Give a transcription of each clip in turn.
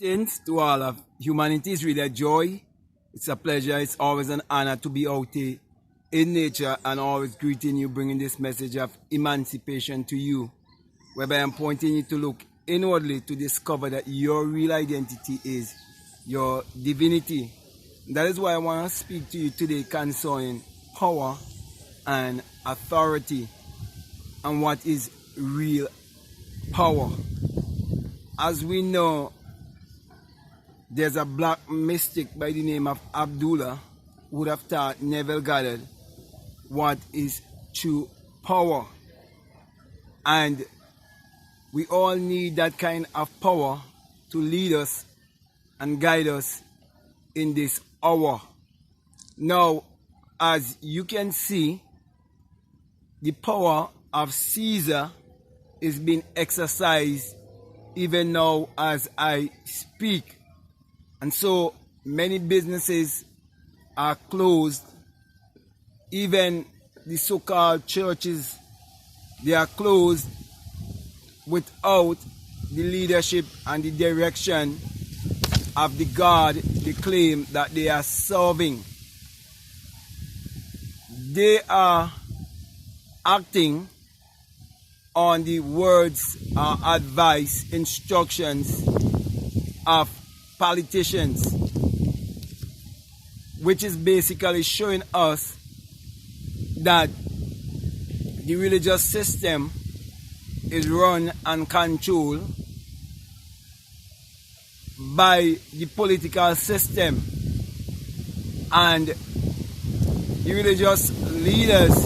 Greetings to all of humanity. It's really a joy. It's a pleasure. It's always an honor to be out here in nature and always greeting you, bringing this message of emancipation to you, whereby I'm pointing you to look inwardly to discover that your real identity is your divinity. That is why I want to speak to you today concerning power and authority and what is real power. As we know, there's a black mystic by the name of Abdullah who would have taught Neville Goddard what is true power. And we all need that kind of power to lead us and guide us in this hour. Now, as you can see, the power of Caesar is being exercised even now as I speak. And so many businesses are closed. Even the so-called churches, they are closed without the leadership and the direction of the God they claim that they are serving. They are acting on the words, advice, instructions of politicians, which is basically showing us that the religious system is run and controlled by the political system, and the religious leaders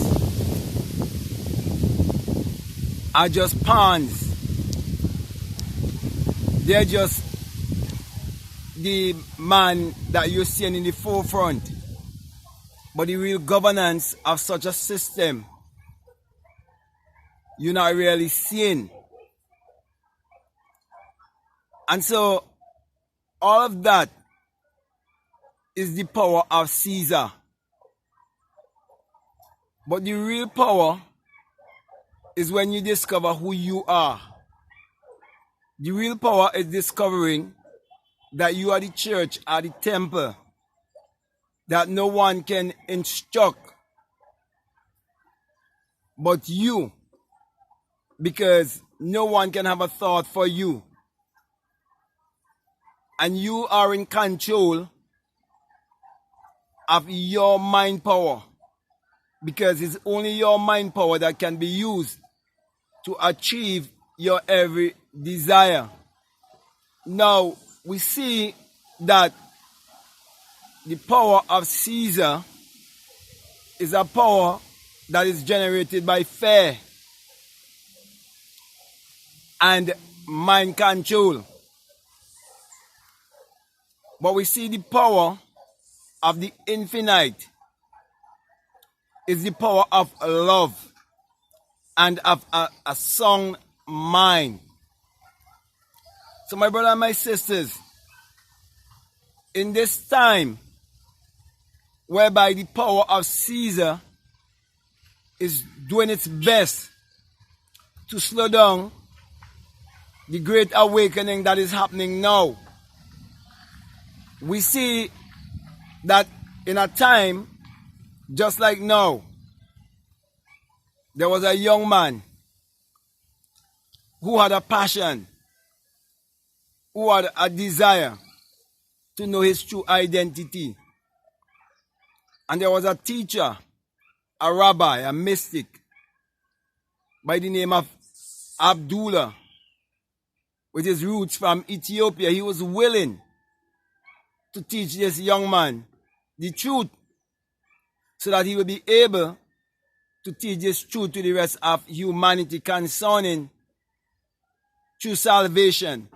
are just pawns. They're just the man that you're seeing in the forefront. But the real governance of such a system, you're not really seeing. And so, all of that is the power of Caesar. But the real power is when you discover who you are. The real power is discovering that you are the church or the temple, that no one can instruct but you, because no one can have a thought for you. And you are in control of your mind power, because it's only your mind power that can be used to achieve your every desire. Now, we see that the power of Caesar is a power that is generated by fear and mind control. But we see the power of the infinite is the power of love and of a sound mind. So my brother and my sisters, in this time whereby the power of Caesar is doing its best to slow down the great awakening that is happening now, we see that in a time just like now, there was a young man who had a passion, who had a desire to know his true identity. And there was a teacher, a rabbi, a mystic, by the name of Abdullah, with his roots from Ethiopia. He was willing to teach this young man the truth, so that he will be able to teach this truth to the rest of humanity concerning true salvation,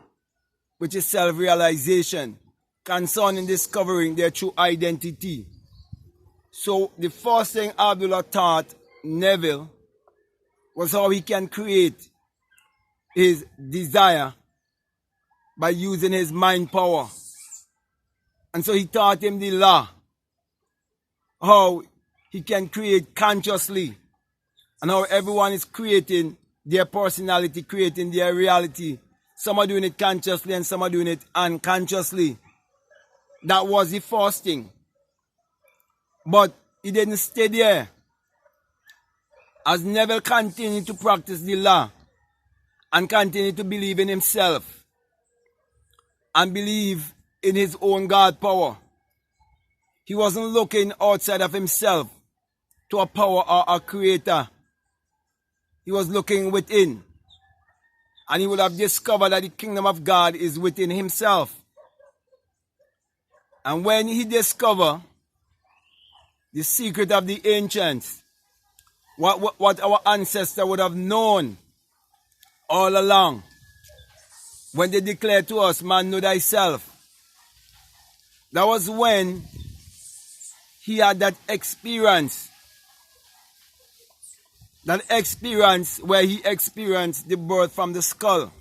which is self-realization, concerning discovering their true identity. So the first thing Abdullah taught Neville was how he can create his desire by using his mind power. And so he taught him the law, how he can create consciously, and how everyone is creating their personality, creating their reality Some are doing it consciously and some are doing it unconsciously. That was the first thing. But he didn't stay there. As Neville continued to practice the law and continued to believe in himself and believe in his own God power, he wasn't looking outside of himself to a power or a creator. He was looking within. And he would have discovered that the kingdom of God is within himself. And when he discovered the secret of the ancients, what our ancestors would have known all along, when they declared to us, man, know thyself, that was when he had that experience where he experienced the birth from the skull.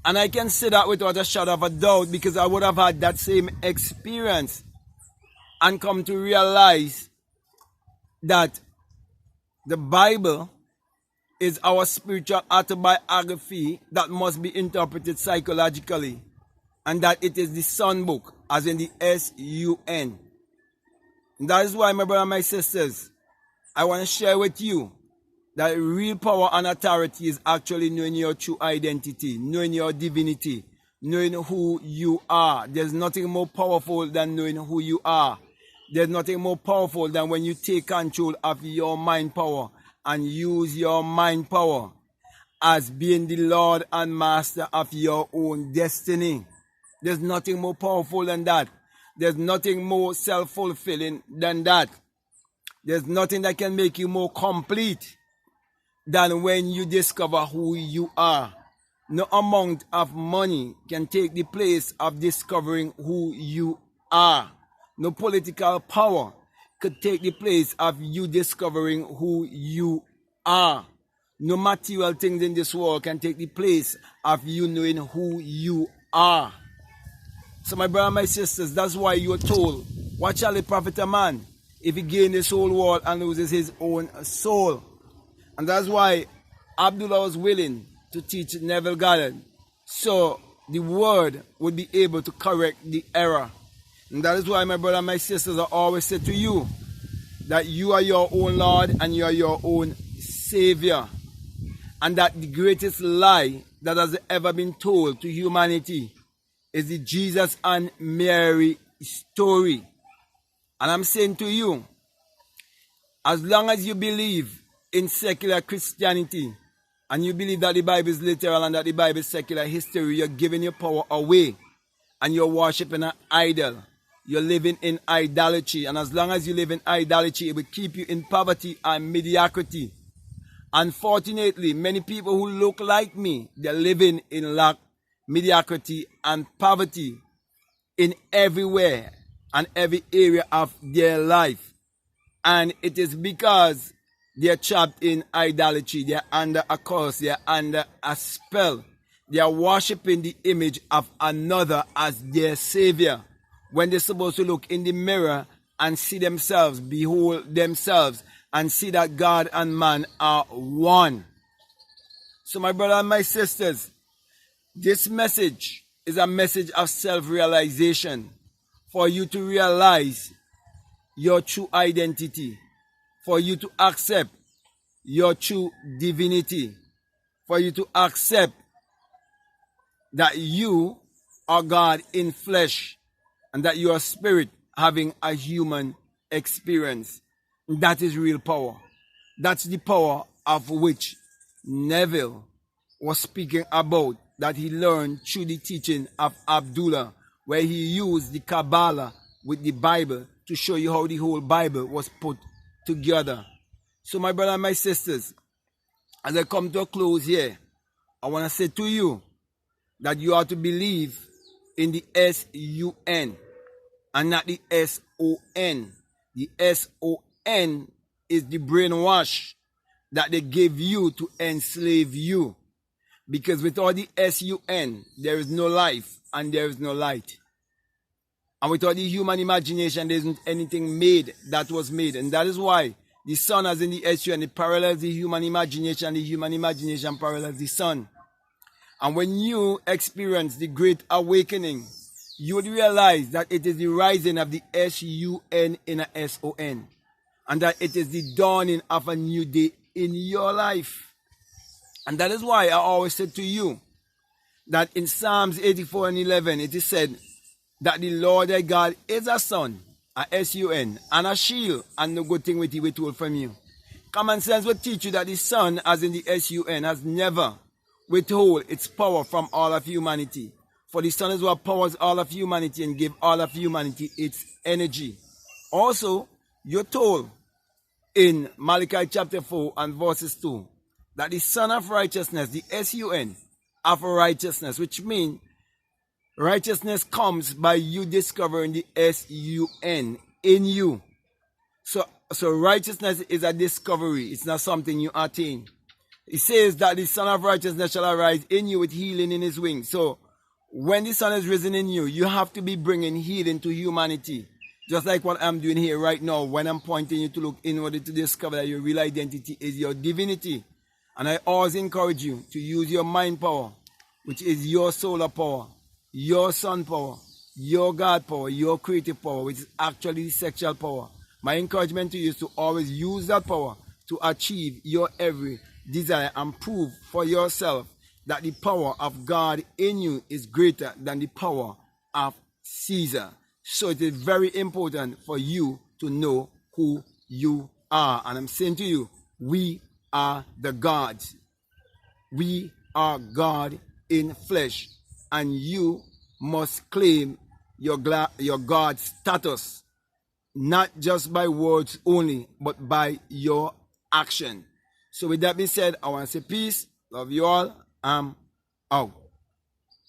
And I can say that without a shadow of a doubt, because I would have had that same experience and come to realize that the Bible is our spiritual autobiography that must be interpreted psychologically, and that it is the Son book, as in the S-U-N. And that is why, my brothers and my sisters, I want to share with you that real power and authority is actually knowing your true identity, knowing your divinity, knowing who you are. There's nothing more powerful than knowing who you are. There's nothing more powerful than when you take control of your mind power and use your mind power as being the Lord and Master of your own destiny. There's nothing more powerful than that. There's nothing more self-fulfilling than that. There's nothing that can make you more complete than when you discover who you are. No amount of money can take the place of discovering who you are. No political power could take the place of you discovering who you are. No material things in this world can take the place of you knowing who you are. So my brothers and my sisters, that's why you are told, what shall it profit a man if he gain this whole world and loses his own soul? And that's why Abdullah was willing to teach Neville Goddard, so the word would be able to correct the error. And that is why, my brother and my sisters, I always say to you that you are your own Lord and you are your own Savior. And that the greatest lie that has ever been told to humanity is the Jesus and Mary story. And I'm saying to you, as long as you believe in secular Christianity and you believe that the Bible is literal and that the Bible is secular history, you're giving your power away and you're worshiping an idol. You're living in idolatry, and as long as you live in idolatry, it will keep you in poverty and mediocrity. Unfortunately, many people who look like me, they're living in lack, mediocrity, and poverty in everywhere and every area of their life. And it is because they're trapped in idolatry. They're under a curse. They're under a spell. They are worshiping the image of another as their savior, when they're supposed to look in the mirror and see themselves, behold themselves, and see that God and man are one. So my brothers and my sisters, this message is a message of self-realization, for you to realize your true identity, for you to accept your true divinity, for you to accept that you are God in flesh, and that you are spirit having a human experience. That is real power. That's the power of which Neville was speaking about, that he learned through the teaching of Abdullah, where he used the Kabbalah with the Bible to show you how the whole Bible was put together. So my brothers and my sisters, as I come to a close here, I want to say to you that you are to believe in the S-U-N and not the S-O-N. The S-O-N is the brainwash that they gave you to enslave you. Because without the S-U-N, there is no life and there is no light. And without the human imagination, there isn't anything made that was made. And that is why the sun, as in the S-U-N, it parallels the human imagination, and the human imagination parallels the sun. And when you experience the great awakening, you would realize that it is the rising of the S-U-N in a S-O-N. And that it is the dawning of a new day in your life. And that is why I always said to you that in Psalms 84:11, it is said that the Lord thy God is a sun, a S-U-N, and a shield, and no good thing will he withhold from you. Common sense will teach you that the sun, as in the S-U-N, has never withhold its power from all of humanity. For the sun is what powers all of humanity and give all of humanity its energy. Also, you're told in Malachi chapter 4 and verses 2 that the Son of Righteousness, the S-U-N, of righteousness, which means righteousness comes by you discovering the S-U-N in you. So righteousness is a discovery. It's not something you attain. It says that the Son of Righteousness shall arise in you with healing in his wings. So when the sun is risen in you, you have to be bringing healing to humanity. Just like what I'm doing here right now when I'm pointing you to look in order to discover that your real identity is your divinity. And I always encourage you to use your mind power, which is your solar power, your sun power, your God power, your creative power, which is actually sexual power. My encouragement to you is to always use that power to achieve your every desire and prove for yourself that the power of God in you is greater than the power of Caesar. So it is very important for you to know who you are. And I'm saying to you, we are the gods. We are God in flesh. And you must claim your God status, not just by words only, but by your action. So with that being said, I want to say peace. Love you all. I'm out.